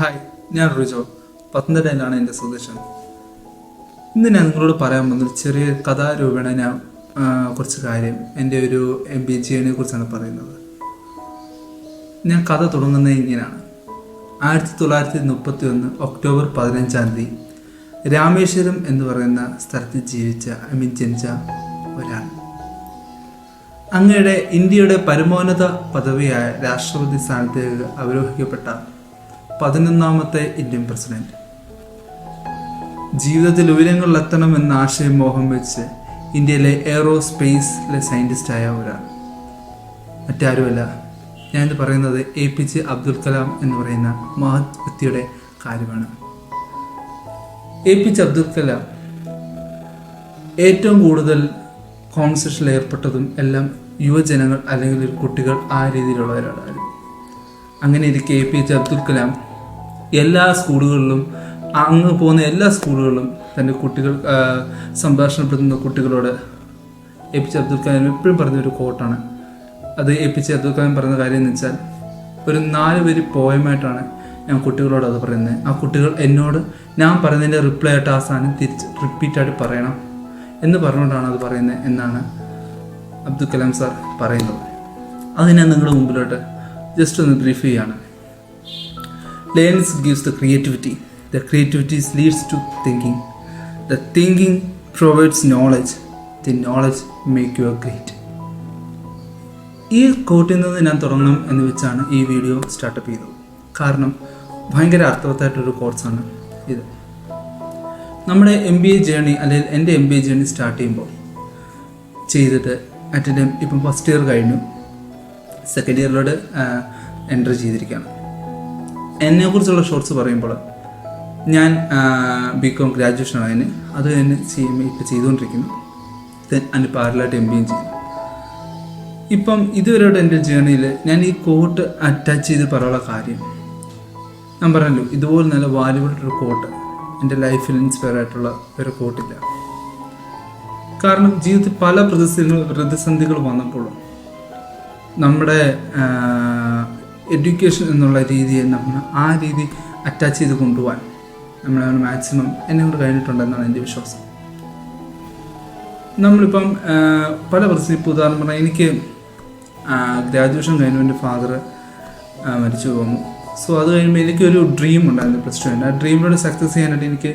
Hi, ഞാൻ റിജോ. പത്തനംതിട്ടയിലാണ് എൻ്റെ സ്വദേശം. ഇന്ന് ഞാൻ നിങ്ങളോട് പറയാൻ പോകുന്നൊരു ചെറിയ കഥാരൂപേണ ഞാൻ കുറച്ച് കാര്യം എൻ്റെ ഒരു MBA കുറിച്ചാണ് പറയുന്നത്. ഞാൻ കഥ തുടങ്ങുന്നത് ഇങ്ങനെയാണ്. 1931 ഒക്ടോബർ 15 രാമേശ്വരം എന്ന് പറയുന്ന സ്ഥലത്ത് ജനിച്ച ഒരാൾ. അങ്ങയുടെ ഇന്ത്യയുടെ പരമോന്നത പദവിയായ രാഷ്ട്രപതി സ്ഥാനത്തേക്ക് അവരോഹിക്കപ്പെട്ട 11ാമത്തെ ഇന്ത്യൻ പ്രസിഡന്റ്. ജീവിതത്തിൽ ഉയരങ്ങളിലെത്തണമെന്ന ആശയം മോഹം വെച്ച് ഇന്ത്യയിലെ എയറോസ്പേസിലെ സയൻറ്റിസ്റ്റായ ഒരാൾ. മറ്റാരുമല്ല, ഞാനിത് പറയുന്നത് APJ അബ്ദുൽ കലാം എന്ന് പറയുന്ന മഹത് വ്യക്തിയുടെ കാര്യമാണ്. APJ അബ്ദുൽ കലാം ഏറ്റവും കൂടുതൽ കോൺവെർസേഷനിൽ ഏർപ്പെട്ടതും എല്ലാം യുവജനങ്ങൾ അല്ലെങ്കിൽ കുട്ടികൾ ആ രീതിയിലുള്ളവരാണ്. അങ്ങനെ ഇരിക്കെ APJ അബ്ദുൽ കലാം എല്ലാ സ്കൂളുകളിലും അങ്ങ് പോകുന്ന എല്ലാ സ്കൂളുകളിലും തൻ്റെ കുട്ടികൾ സംഭാഷണപ്പെടുത്തുന്ന കുട്ടികളോട് APJ അബ്ദുൽ കലാം എപ്പോഴും പറഞ്ഞൊരു കോട്ടാണ്. അത് APJ അബ്ദുൽ കലാം പറയുന്ന കാര്യം എന്ന് വെച്ചാൽ, ഒരു 4 വരി പോയമായിട്ടാണ് ഞാൻ കുട്ടികളോട് അത് പറയുന്നത്. ആ കുട്ടികൾ എന്നോട് ഞാൻ പറയുന്നതിൻ്റെ റിപ്ലൈ ആയിട്ട് ആ സാധനം തിരിച്ച് റിപ്പീറ്റായിട്ട് പറയണം എന്ന് പറഞ്ഞുകൊണ്ടാണ് അത് പറയുന്നത് എന്നാണ് അബ്ദുൽ കലാം സാർ പറയുന്നത്. അത് ഞാൻ നിങ്ങളുടെ മുമ്പിലോട്ട് ജസ്റ്റ് ഒന്ന് ബ്രീഫ് ചെയ്യാണ്. Learning gives the creativity. The creativity leads to thinking. The thinking provides knowledge. The knowledge make you great. ഈ കോട്ടിൽ നിന്ന് ഞാൻ തുടങ്ങണം എന്ന് വെച്ചാണ് ഈ വീഡിയോ സ്റ്റാർട്ടപ്പ് ചെയ്തത്. കാരണം ഭയങ്കര അർത്ഥവത്തായിട്ടൊരു കോഴ്സാണ് ഇത്. നമ്മുടെ MBA ജേണി അല്ലെങ്കിൽ എൻ്റെ MBA ജേണി സ്റ്റാർട്ട് ചെയ്യുമ്പോൾ ചെയ്തിട്ട് ഇപ്പം ഫസ്റ്റ് ഇയർ കഴിഞ്ഞു, സെക്കൻഡ് ഇയറിലോട്ട് എൻ്റർ ചെയ്തിരിക്കുകയാണ്. എന്നെക്കുറിച്ചുള്ള ഷോർട്സ് പറയുമ്പോൾ ഞാൻ BCom ഗ്രാജുവേഷനാണ് അതിന്. അത് തന്നെ CMA ഇപ്പോൾ ചെയ്തുകൊണ്ടിരിക്കുന്നു. അതിന് പാരലായിട്ട് MBA ചെയ്തു. ഇപ്പം ഇതുവരെയായിട്ട് എൻ്റെ ജേണിയിൽ ഞാൻ ഈ കോട്ട് അറ്റാച്ച് ചെയ്ത് പറയാനുള്ള കാര്യം ഞാൻ പറഞ്ഞല്ലോ, ഇതുപോലെ നല്ല വാല്യുബിളായിട്ടൊരു കോട്ട് എൻ്റെ ലൈഫിൽ ഇൻസ്പയർ ആയിട്ടുള്ള ഒരു കോട്ടില്ല. കാരണം ജീവിതത്തിൽ പല പ്രതിസന്ധികൾ വന്നപ്പോഴും നമ്മുടെ എഡ്യൂക്കേഷൻ എന്നുള്ള രീതിയെ നമ്മൾ ആ രീതി അറ്റാച്ച് ചെയ്ത് കൊണ്ടുപോകാൻ നമ്മൾ മാക്സിമം എന്നെ കൊണ്ട് കഴിഞ്ഞിട്ടുണ്ടെന്നാണ് എൻ്റെ വിശ്വാസം. നമ്മളിപ്പം പല പ്രതിസന്ധി, ഇപ്പോൾ ഉദാഹരണം പറഞ്ഞാൽ എനിക്ക് ഗ്രാജുവേഷൻ കഴിഞ്ഞു എൻ്റെ ഫാദർ മരിച്ചു പോകുന്നു. സോ അത് കഴിയുമ്പോൾ എനിക്കൊരു ഡ്രീം ഉണ്ടായിരുന്നു +2. ആ ഡ്രീമിലൂടെ സക്സസ് ചെയ്യാനായിട്ട് എനിക്ക്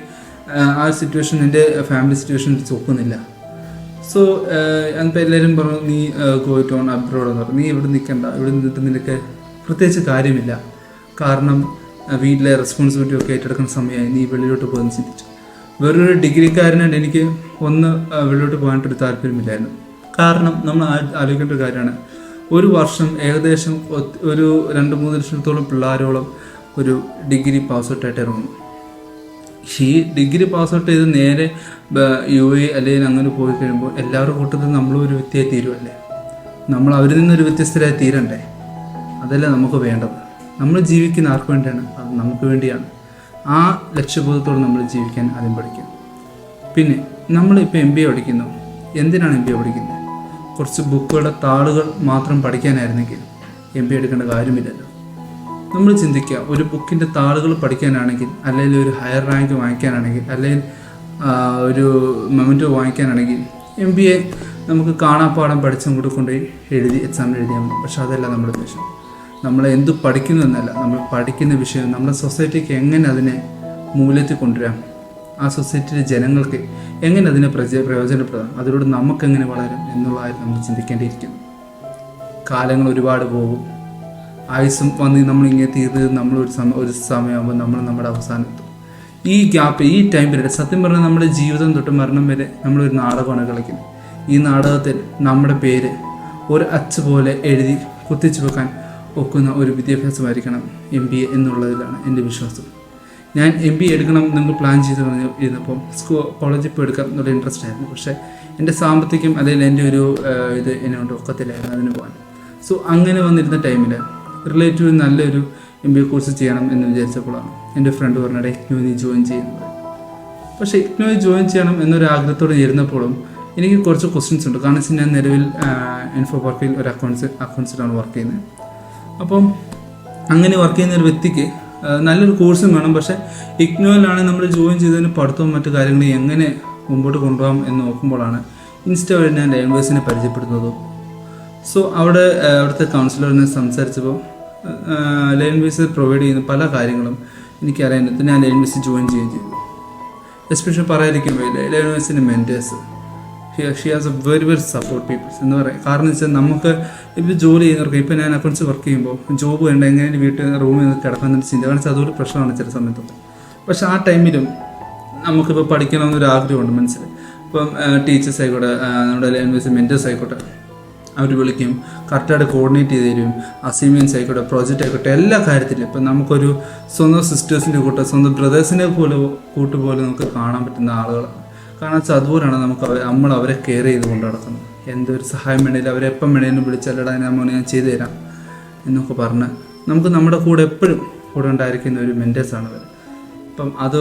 ആ സിറ്റുവേഷൻ, എൻ്റെ ഫാമിലി സിറ്റുവേഷൻ ഒക്കുന്നില്ല. സോ അതിപ്പോൾ എല്ലാവരും പറഞ്ഞു, നീ ഗോയിറ്റ് ഓൺ അബ്രോഡ് എന്ന് പറഞ്ഞു, നീ ഇവിടെ നിൽക്കണ്ട, ഇവിടെ നിന്നിട്ട് നിനക്ക് പ്രത്യേകിച്ച് കാര്യമില്ല, കാരണം വീട്ടിലെ റെസ്പോൺസിബിലിറ്റി ഒക്കെ ഏറ്റെടുക്കുന്ന സമയമായി, നീ വെളിയിലോട്ട് പോകുന്ന ചിന്തിച്ചു. വേറൊരു ഡിഗ്രിക്കാരനായിട്ട് എനിക്ക് വെളിയിലോട്ട് പോകാനായിട്ടൊരു താല്പര്യമില്ലായിരുന്നു. കാരണം നമ്മൾ ആലോചിക്കേണ്ട ഒരു കാര്യമാണ്, ഒരു വർഷം ഏകദേശം ഒരു 2-3 ലക്ഷത്തോളം പിള്ളേരോളം ഒരു ഡിഗ്രി പാസ് ഔട്ടായിട്ട് ഇറങ്ങുന്നു. ഈ ഡിഗ്രി പാസ് ഔട്ട് ചെയ്ത് നേരെ UA അല്ലെങ്കിൽ അങ്ങനെ പോയി കഴിയുമ്പോൾ എല്ലാവരുടെ കൂട്ടത്തിൽ നമ്മളും ഒരു വ്യക്തിയായി തീരുമല്ലേ. നമ്മൾ അവരിൽ നിന്നൊരു വ്യത്യസ്തരായി തീരണ്ടേ? അതല്ല നമുക്ക് വേണ്ടത്. നമ്മൾ ജീവിക്കുന്ന ആർക്ക് വേണ്ടിയാണ്? അത് നമുക്ക് വേണ്ടിയാണ്. ആ ലക്ഷ്യബോധത്തോടെ നമ്മൾ ജീവിക്കാൻ ആദ്യം പഠിക്കും. പിന്നെ നമ്മളിപ്പോൾ MBA പഠിക്കുന്നു. എന്തിനാണ് MBA പഠിക്കുന്നത്? കുറച്ച് ബുക്കുകളുടെ താളുകൾ മാത്രം പഠിക്കാനായിരുന്നെങ്കിൽ MBA എടുക്കേണ്ട കാര്യമില്ലല്ലോ. നമ്മൾ ചിന്തിക്കുക, ഒരു ബുക്കിൻ്റെ താളുകൾ പഠിക്കാനാണെങ്കിൽ, അല്ലെങ്കിൽ ഒരു ഹയർ റാങ്ക് വാങ്ങിക്കാനാണെങ്കിൽ, അല്ലെങ്കിൽ ഒരു മൊമെൻറ്റോ വാങ്ങിക്കാനാണെങ്കിൽ MBA നമുക്ക് കാണാപ്പാടം പഠിച്ചും കൂടെ കൊണ്ടുപോയി എഴുതി എക്സാമിന് എഴുതിയാൽ മതി. പക്ഷെ അതല്ല നമ്മുടെ ഉദ്ദേശം. നമ്മൾ എന്ത് പഠിക്കുന്നു എന്നല്ല, നമ്മൾ പഠിക്കുന്ന വിഷയം നമ്മുടെ സൊസൈറ്റിക്ക് എങ്ങനെ അതിനെ മൂല്യത്തിൽ കൊണ്ടുവരാം, ആ സൊസൈറ്റിയിലെ ജനങ്ങൾക്ക് എങ്ങനെ അതിനെ പ്രയോജനപ്പെടാം, അതിലൂടെ നമുക്കെങ്ങനെ വളരും എന്നുള്ളതായിട്ട് നമ്മൾ ചിന്തിക്കേണ്ടിയിരിക്കുന്നു. കാലങ്ങൾ ഒരുപാട് പോകും, ആയുസ്സും വന്ന് നമ്മളിങ്ങനെ തീർത്ത് ഒരു സമയമാകുമ്പോൾ നമ്മൾ നമ്മുടെ അവസാനത്തും. ഈ ഗ്യാപ്പ്, ഈ ടൈം പീരീഡ്, സത്യം പറഞ്ഞാൽ നമ്മുടെ ജീവിതം തൊട്ട് മരണം വരെ നമ്മളൊരു നാടകമാണ് കളിക്കുന്നത്. ഈ നാടകത്തിൽ നമ്മുടെ പേര് ഒരു അച്ച് പോലെ എഴുതി കുത്തിച്ചു വെക്കാൻ ഒക്കുന്ന ഒരു വിദ്യാഭ്യാസമായിരിക്കണം MBA എന്നുള്ളതിലാണ് എൻ്റെ വിശ്വാസം. ഞാൻ MBA എടുക്കണം നിങ്ങൾ പ്ലാൻ ചെയ്ത് ഇരുന്നപ്പം കോളേജിൽ പോയി എടുക്കാം എന്നുള്ള ഇൻട്രസ്റ്റ് ആയിരുന്നു. പക്ഷേ എൻ്റെ സാമ്പത്തികം അല്ലെങ്കിൽ എൻ്റെ ഒരു ഇത് എന്നെ കൊണ്ട് ഒക്കത്തില്ലായിരുന്നു അതിന് പോകാൻ. സോ അങ്ങനെ വന്നിരുന്ന ടൈമിൽ റിലേറ്റീവ് നല്ലൊരു MBA കോഴ്സ് ചെയ്യണം എന്ന് വിചാരിച്ചപ്പോഴാണ് എൻ്റെ ഫ്രണ്ട് പറഞ്ഞിടെ IGNOU ജോയിൻ ചെയ്യുന്നത്. പക്ഷേ IGNOU ജോയിൻ ചെയ്യണം എന്നൊരു ആഗ്രഹത്തോടെ ഇരുന്നപ്പോഴും എനിക്ക് കുറച്ച് ക്വസ്റ്റ്യൻസ് ഉണ്ട്. കാരണം വെച്ചാൽ ഞാൻ നിലവിൽ ഇൻഫോ പാർക്കിൽ ഒരു അക്കൗണ്ട്സിലാണ് വർക്ക് ചെയ്യുന്നത്. അപ്പം അങ്ങനെ വർക്ക് ചെയ്യുന്ന ഒരു വ്യക്തിക്ക് നല്ലൊരു കോഴ്സും വേണം. പക്ഷേ ഇഗ്നോയിലാണെങ്കിൽ നമ്മൾ ജോയിൻ ചെയ്തതിന് പഠിത്തവും മറ്റു കാര്യങ്ങളും എങ്ങനെ മുമ്പോട്ട് കൊണ്ടുപോകാം എന്ന് നോക്കുമ്പോഴാണ് ഇൻസ്റ്റ വഴി ഞാൻ ലേൺവേഴ്സിനെ പരിചയപ്പെടുന്നത്. സോ അവിടുത്തെ കൗൺസിലറിനെ സംസാരിച്ചപ്പോൾ ലേൺവേഴ്സ് പ്രൊവൈഡ് ചെയ്യുന്ന പല കാര്യങ്ങളും എനിക്കറിയാൻ ഞാൻ ലേൺവേഴ്സ് ജോയിൻ ചെയ്യുകയും ചെയ്തു. എസ്പെഷ്യലി പറയാതിരിക്കുമ്പോൾ ലേൺവേഴ്സിൻ്റെ mentors she has a very support peoples എന്ന് പറയാം. കാരണം വെച്ചാൽ നമുക്ക് ഇപ്പോൾ ജോലി ചെയ്യുന്നവർക്ക്, ഇപ്പോൾ ഞാൻ അക്കൗണ്ട്സ് വർക്ക് ചെയ്യുമ്പോൾ ജോബ് വേണ്ട എങ്ങനെ വീട്ടിൽ റൂമിൽ നിന്ന് കിടക്കാമെന്നൊരു ചിന്ത, കാരണം വെച്ചാൽ അതൊരു പ്രശ്നമാണ് ചില സമയത്തൊക്കെ. പക്ഷേ ആ ടൈമിലും നമുക്കിപ്പോൾ പഠിക്കണമെന്നൊരു ആഗ്രഹമുണ്ട് മനസ്സിൽ. ഇപ്പം ടീച്ചേഴ്സ് ആയിക്കോട്ടെ, നമ്മുടെ ലേൺവേഴ്സ് മെൻറ്റേഴ്സ് ആയിക്കോട്ടെ, അവർ വിളിക്കും, കറക്റ്റായിട്ട് കോർഡിനേറ്റ് ചെയ്ത് തരും. അസൈൻമെൻറ്റ്സ് ആയിക്കോട്ടെ, പ്രോജക്റ്റ് ആയിക്കോട്ടെ, എല്ലാ കാര്യത്തിലും. ഇപ്പം നമുക്കൊരു സ്വന്തം സിസ്റ്റേഴ്സിൻ്റെ കൂട്ടം, സ്വന്തം ബ്രദേഴ്സിനെ കൂട്ടുപോലെ നമുക്ക് കാണാൻ പറ്റുന്ന ആളുകളാണ്. കാരണം വെച്ചാൽ അതുപോലെയാണ് നമ്മൾ അവരെ കെയർ ചെയ്ത് കൊണ്ട് നടക്കുന്നത്. എന്തൊരു സഹായം വേണേലും അവരെ എപ്പം വേണേലും വിളിച്ചാലടാ ഞാൻ ചെയ്തു തരാം എന്നൊക്കെ പറഞ്ഞ് നമുക്ക് നമ്മുടെ കൂടെ എപ്പോഴും കൂടെ ഉണ്ടായിരിക്കുന്ന ഒരു മെൻറ്റേഴ്സാണ് അവർ. അപ്പം അത്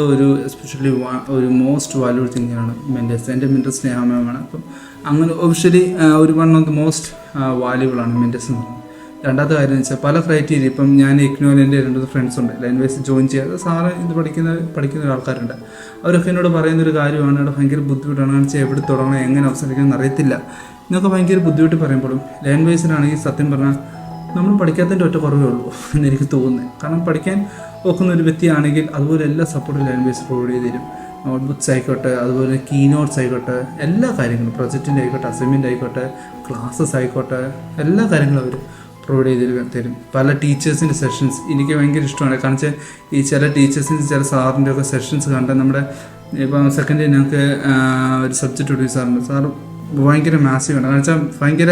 എസ്പെഷ്യലി ഒരു മോസ്റ്റ് വാല്യൂഡ് തിങ്ങാണ് മെൻറ്റേഴ്സ്. എൻ്റെ മെൻറ്റർ സ്നേഹമയമാണ്. അപ്പം അങ്ങനെ ഒഫീഷ്യലി ഒരു വൺ ഓഫ് ദ മോസ്റ്റ് വാല്യൂബിളാണ് മെൻറ്റേഴ്സ് എന്ന് പറയുന്നത്. രണ്ടാമത്തെ കാര്യം എന്ന് വെച്ചാൽ പല ക്രൈറ്റീരിയ, ഇപ്പം ഞാൻ ഇഗ്നോയിൽ എൻ്റെ 2 ഫ്രണ്ട്സ് ഉണ്ട് ലേൺവേഴ്സ് ജോയിൻ ചെയ്യാതെ സാറ് ഇത് പഠിക്കുന്ന ആൾക്കാരുണ്ട്. അവരൊക്കെ എന്നോട് പറയുന്നൊരു കാര്യമാണ്, അവിടെ ഭയങ്കര ബുദ്ധിമുട്ടാണ്, കാരണം വെച്ചാൽ എവിടെ തുടങ്ങണം, എങ്ങനെ അവസാനിക്കണം അറിയത്തില്ല എന്നൊക്കെ ഭയങ്കര ബുദ്ധിമുട്ട് പറയുമ്പോഴും ലേൺവേഴ്സിനാണെങ്കിൽ സത്യം പറഞ്ഞാൽ നമ്മൾ പഠിക്കാത്തതിൻ്റെ ഒറ്റ കുറവേ ഉള്ളൂ എന്നെനിക്ക് തോന്നുന്നത്. കാരണം പഠിക്കാൻ നോക്കുന്ന ഒരു വ്യക്തിയാണെങ്കിൽ അതുപോലെ എല്ലാ സപ്പോർട്ടും ലേൺവേഴ്സ് പ്രൊവൈഡ് ചെയ്ത് തരും. നോട്ട്ബുക്സ് ആയിക്കോട്ടെ, അതുപോലെ കീ നോട്ട്സ് ആയിക്കോട്ടെ, എല്ലാ കാര്യങ്ങളും പ്രൊജക്റ്റിൻ്റെ ആയിക്കോട്ടെ, അസൈൻമെൻ്റ് ആയിക്കോട്ടെ, ക്ലാസ്സസ് ആയിക്കോട്ടെ, എല്ലാ കാര്യങ്ങളും അവർ പ്രൊവൈഡ് ചെയ്ത് തരും. പല ടീച്ചേഴ്സിൻ്റെ സെഷൻസ് എനിക്ക് ഭയങ്കര ഇഷ്ടമാണ്. കാരണം വെച്ചാൽ ഈ ചില ടീച്ചേഴ്സിൻ്റെ ചില സാറിൻ്റെ ഒക്കെ സെഷൻസ് കണ്ടാൽ നമ്മുടെ ഇപ്പം സെക്കൻഡ് ഇയർ ഞങ്ങൾക്ക് ഒരു സബ്ജക്റ്റ് ഒരു സാറുണ്ട്. സാറ് ഭയങ്കര മാസീവാണ്. കാരണം വെച്ചാൽ ഭയങ്കര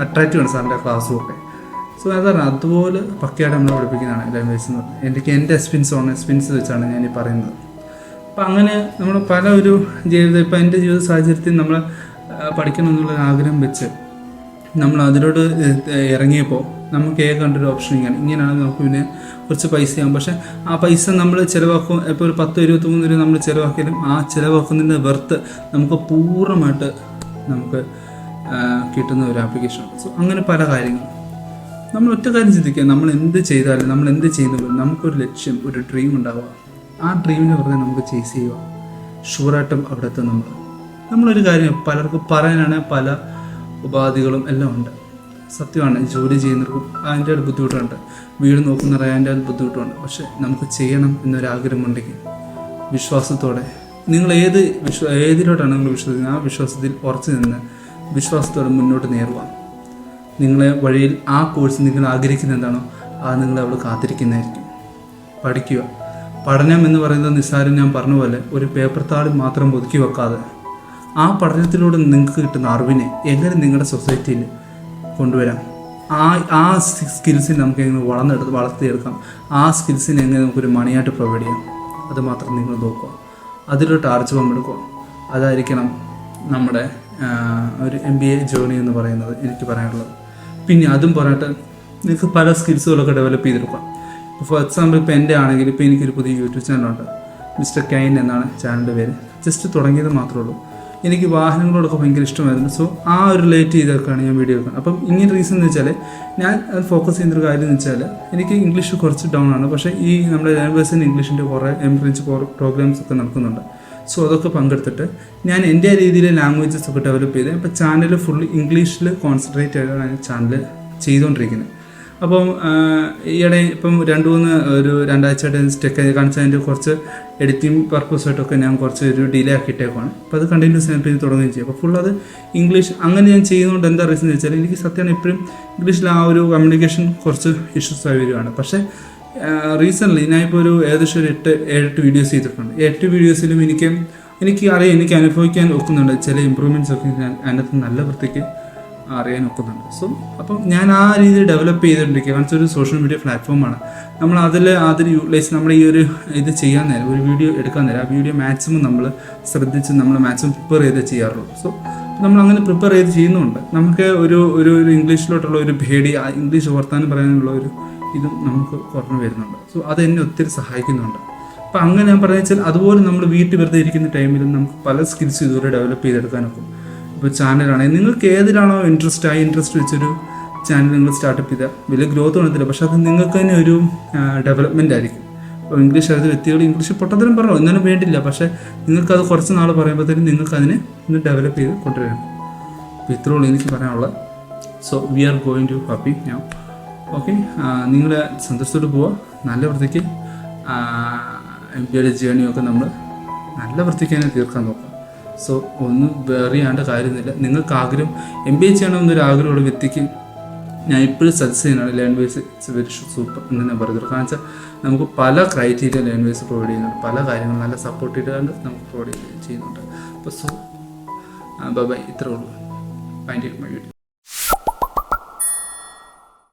അട്രാക്റ്റീവാണ് സാറിൻ്റെ ക്ലാസ്സും ഒക്കെ. സോ അതാണ് അതുപോലെ പക്കയായിട്ട് നമ്മൾ പഠിപ്പിക്കുന്നതാണ് ലേൺവേഴ്സ് എന്ന് പറഞ്ഞാൽ. എൻ്റെ എക്സ്പീരിയൻസ് വെച്ചാണ് ഞാൻ ഈ പറയുന്നത്. അപ്പം അങ്ങനെ നമ്മൾ പല ഒരു ജീവിതം, ഇപ്പം എൻ്റെ ജീവിത സാഹചര്യത്തിൽ നമ്മൾ പഠിക്കണം എന്നുള്ളൊരു ആഗ്രഹം വെച്ച് നമ്മൾ അതിലോട്ട് ഇറങ്ങിയപ്പോൾ നമുക്ക് കണ്ടൊരു ഓപ്ഷൻ ഇങ്ങനെയാണെങ്കിൽ നമുക്ക് പിന്നെ കുറച്ച് പൈസയാകും. പക്ഷേ ആ പൈസ നമ്മൾ ചിലവാക്കും. ഇപ്പോൾ ഒരു 10-23 രൂപ നമ്മൾ ചിലവാക്കിയാലും ആ ചിലവാക്കുന്നതിൻ്റെ വെർത്ത് നമുക്ക് പൂർണ്ണമായിട്ട് നമുക്ക് കിട്ടുന്ന ഒരു ആപ്ലിക്കേഷനാണ്. സോ അങ്ങനെ പല കാര്യങ്ങളും നമ്മൾ ഒറ്റ കാര്യം ചിന്തിക്കുക, നമ്മൾ എന്ത് ചെയ്താലും, നമ്മൾ എന്ത് ചെയ്യുന്നതും നമുക്കൊരു ലക്ഷ്യം, ഒരു ഡ്രീം ഉണ്ടാവുക. ആ ഡ്രീമിനെ വെറുതെ നമുക്ക് ചേസ് ചെയ്യുക. ഷുവറായിട്ടും അവിടെ എത്തും. നമ്മളൊരു കാര്യം പലർക്കും പറയാനാണ് പല ഉപാധികളും എല്ലാം ഉണ്ട്. സത്യമാണ്, ജോലി ചെയ്യുന്നവർക്കും അതിൻ്റെ ഒരു ബുദ്ധിമുട്ടുണ്ട്, വീട് നോക്കുന്നവർ അതിൻ്റെ ഒരു ബുദ്ധിമുട്ടുണ്ട്. പക്ഷെ നമുക്ക് ചെയ്യണം എന്നൊരാഗ്രഹമുണ്ടെങ്കിൽ വിശ്വാസത്തോടെ നിങ്ങൾ ഏതിലോട്ടാണ് നിങ്ങൾ വിശ്വസിക്കുന്നത് ആ വിശ്വാസത്തിൽ ഉറച്ചു നിന്ന് വിശ്വാസത്തോടെ മുന്നോട്ട് നേറുക. നിങ്ങളെ വഴിയിൽ ആ കോഴ്സ് നിങ്ങൾ ആഗ്രഹിക്കുന്ന എന്താണോ അത് നിങ്ങളെ അവിടെ കാത്തിരിക്കുന്നതായിരിക്കും. പഠിക്കുക. പഠനം എന്ന് പറയുന്നത് നിസ്സാരം, ഞാൻ പറഞ്ഞ പോലെ ഒരു പേപ്പർ താളിൽ മാത്രം ഒതുക്കി വെക്കാതെ ആ പഠനത്തിലൂടെ നിങ്ങൾക്ക് കിട്ടുന്ന അറിവിനെ എങ്ങനെ നിങ്ങളുടെ സൊസൈറ്റിയിൽ കൊണ്ടുവരാം, ആ സ്കിൽസിനെ നമുക്ക് എങ്ങനെ വളർത്തിയെടുക്കാം, ആ സ്കിൽസിനെ എങ്ങനെ നമുക്കൊരു മണിയായിട്ട് പ്രൊവൈഡ് ചെയ്യാം, അത് മാത്രം നിങ്ങൾ നോക്കുക. അതിലോട്ട് ആർജവം എടുക്കുക. അതായിരിക്കണം നമ്മുടെ ഒരു MBA ജേർണി എന്ന് പറയുന്നത് എനിക്ക് പറയാനുള്ളത്. പിന്നെ അതും പോരാട്ട് നിങ്ങൾക്ക് പല സ്കിൽസുകളൊക്കെ ഡെവലപ്പ് ചെയ്തെടുക്കാം. ഫോർ എക്സാമ്പിൾ ഇപ്പോൾ എൻ്റെ ആണെങ്കിൽ ഇപ്പോൾ എനിക്കൊരു പുതിയ യൂട്യൂബ് ചാനലുണ്ട്, മിസ്റ്റർ കൈൻ എന്നാണ് ചാനലിൻ്റെ പേര്. ജസ്റ്റ് തുടങ്ങിയത് മാത്രമേ ഉള്ളൂ. എനിക്ക് വാഹനങ്ങളോടൊക്കെ ഭയങ്കര ഇഷ്ടമായിരുന്നു. സോ ആ ഒരു റിലേറ്റ് ചെയ്തൊക്കെയാണ് ഞാൻ വീഡിയോ എടുക്കുന്നത്. അപ്പം ഇങ്ങനെ റീസൺ എന്ന് വെച്ചാൽ ഞാൻ ഫോക്കസ് ചെയ്യുന്നൊരു കാര്യം എന്ന് വെച്ചാൽ എനിക്ക് ഇംഗ്ലീഷ് കുറച്ച് ഡൗൺ ആണ്. പക്ഷേ ഈ നമ്മുടെ യൂണിവേഴ്സിന് ഇംഗ്ലീഷിൻ്റെ കുറേ എംബ്രിഞ്ച് പ്രോഗ്രാംസ് ഒക്കെ നടക്കുന്നുണ്ട്. സോ അതൊക്കെ പങ്കെടുത്തിട്ട് ഞാൻ എൻ്റെ രീതിയിൽ ലാംഗ്വേജസ് ഒക്കെ ഡെവലപ്പ് ചെയ്ത് ഇപ്പോൾ ചാനൽ ഫുൾ ഇംഗ്ലീഷിൽ കോൺസെൻട്രേറ്റ് ആയിട്ടാണ് ചാനൽ ചെയ്തുകൊണ്ടിരിക്കുന്നത്. അപ്പം ഈയിടെ ഇപ്പം 2 ആഴ്ചയായിട്ട് സ്റ്റെക്ക് കാണിച്ചാൽ അതിൻ്റെ കുറച്ച് എഡിറ്റിംഗ് പർപ്പസായിട്ടൊക്കെ ഞാൻ കുറച്ച് ഒരു ഡിലേ ആക്കിയിട്ടേക്കാണ്. അപ്പോൾ അത് കണ്ടിന്യൂസ് ആയിട്ട് ഇത് തുടങ്ങുകയും ചെയ്യും. അപ്പോൾ ഫുൾ അത് ഇംഗ്ലീഷ് അങ്ങനെ ഞാൻ ചെയ്യുന്നതുകൊണ്ട് എന്താ റീസൺ എന്ന് വെച്ചാൽ എനിക്ക് സത്യമാണ് ഇപ്പോഴും ഇംഗ്ലീഷിൽ ആ ഒരു കമ്മ്യൂണിക്കേഷൻ കുറച്ച് ഇഷ്യൂസ് ആയി വരികയാണ്. പക്ഷേ റീസെൻ്റ്ലി ഞാനിപ്പോൾ ഏകദേശം ഒരു 8 വീഡിയോസ് ചെയ്തിട്ടുണ്ട്. 8 വീഡിയോസിലും എനിക്ക് അനുഭവിക്കാൻ ഒക്കുന്നുണ്ട്. ചില ഇമ്പ്രൂവ്മെൻറ്റ്സ് ഒക്കെ ഞാൻ അതിനകത്ത് നല്ല വൃത്തിക്ക് അറിയാൻ ഒക്കുന്നുണ്ട്. സോ അപ്പം ഞാൻ ആ രീതിയിൽ ഡെവലപ്പ് ചെയ്തുകൊണ്ടിരിക്കുക. കാരണം ഒരു സോഷ്യൽ മീഡിയ പ്ലാറ്റ്ഫോമാണ്. നമ്മൾ അതിൽ യൂട്ടിലൈസ് നമ്മൾ ഈ ഒരു ഇത് ചെയ്യാൻ നേരം, ഒരു വീഡിയോ എടുക്കാൻ നേരം ആ വീഡിയോ മാക്സിമം നമ്മൾ ശ്രദ്ധിച്ച് നമ്മൾ മാക്സിമം പ്രിപ്പയർ ചെയ്ത് ചെയ്യാറുള്ളൂ. സോ നമ്മൾ അങ്ങനെ പ്രിപ്പയർ ചെയ്ത് ചെയ്യുന്നുണ്ട്. നമുക്ക് ഒരു ഇംഗ്ലീഷിലോട്ടുള്ള ഒരു പേടി, ഇംഗ്ലീഷ് വർത്താനം പറയാനുള്ള ഒരു ഇതും നമുക്ക് കുറഞ്ഞു വരുന്നുണ്ട്. സോ അത് എന്നെ ഒത്തിരി സഹായിക്കുന്നുണ്ട്. അപ്പം അങ്ങനെ ഞാൻ പറഞ്ഞു വെച്ചാൽ അതുപോലെ നമ്മൾ വീട്ടിൽ വെറുതെ ഇരിക്കുന്ന ടൈമിലും നമുക്ക് പല സ്കിൽസ് ഇതുവരെ ഡെവലപ്പ് ചെയ്തെടുക്കാനൊക്കെ. ഇപ്പോൾ ചാനലാണെങ്കിൽ നിങ്ങൾക്ക് ഏതിലാണോ ഇൻട്രസ്റ്റ് വെച്ചൊരു ചാനൽ നിങ്ങൾ സ്റ്റാർട്ടപ്പ് ചെയ്താൽ വലിയ ഗ്രോത്ത് കാണത്തില്ല, പക്ഷെ അത് നിങ്ങൾക്ക് തന്നെ ഒരു ഡെവലപ്മെൻ്റ് ആയിരിക്കും. ഇംഗ്ലീഷ് അറിയാത്ത വ്യക്തികൾ ഇംഗ്ലീഷ് പൊട്ടത്തരം പറഞ്ഞു എന്നാലും വേണ്ടില്ല, പക്ഷേ നിങ്ങൾക്കത് കുറച്ച് നാൾ പറയുമ്പോഴത്തേനും നിങ്ങൾക്ക് അതിനെ ഒന്ന് ഡെവലപ്പ് ചെയ്ത് കൊണ്ടുവരണം. അപ്പോൾ ഇത്രേ ഉള്ളൂ എനിക്ക് പറയാനുള്ളത്. So we are going to happy ഞാൻ. ഓക്കെ, നിങ്ങൾ സന്തോഷത്തോട് പോവുക. നല്ല വൃത്തിക്ക് MBA ജേണിയൊക്കെ നമ്മൾ നല്ല വൃത്തിക്ക് തന്നെ തീർക്കാൻ നോക്കുക. സോ ഒന്നും വേറിയാണ്ട് കാര്യമൊന്നുമില്ല. നിങ്ങൾക്ക് ആഗ്രഹം MBA ചെയ്യണമെന്നൊരു ആഗ്രഹമുള്ള വ്യക്തിക്ക് ഞാൻ ഇപ്പോഴും സജസ്റ്റ് ചെയ്യുന്നതാണ് ലേൺവേസ്. ഇറ്റ്സ് വെരി സൂപ്പർ എന്ന് ഞാൻ പറയുന്നത്. കാരണം വെച്ചാൽ നമുക്ക് പല ക്രൈറ്റീരിയ ലേൺവേസ് പ്രൊവൈഡ് ചെയ്യുന്നുണ്ട്, പല കാര്യങ്ങളും നല്ല സപ്പോർട്ട് ചെയ്തുകൊണ്ട് നമുക്ക് പ്രൊവൈഡ് ചെയ്യുന്നുണ്ട്. അപ്പോൾ സോ ബൈ, ഇത്രേ ഉള്ളൂ. Find my video.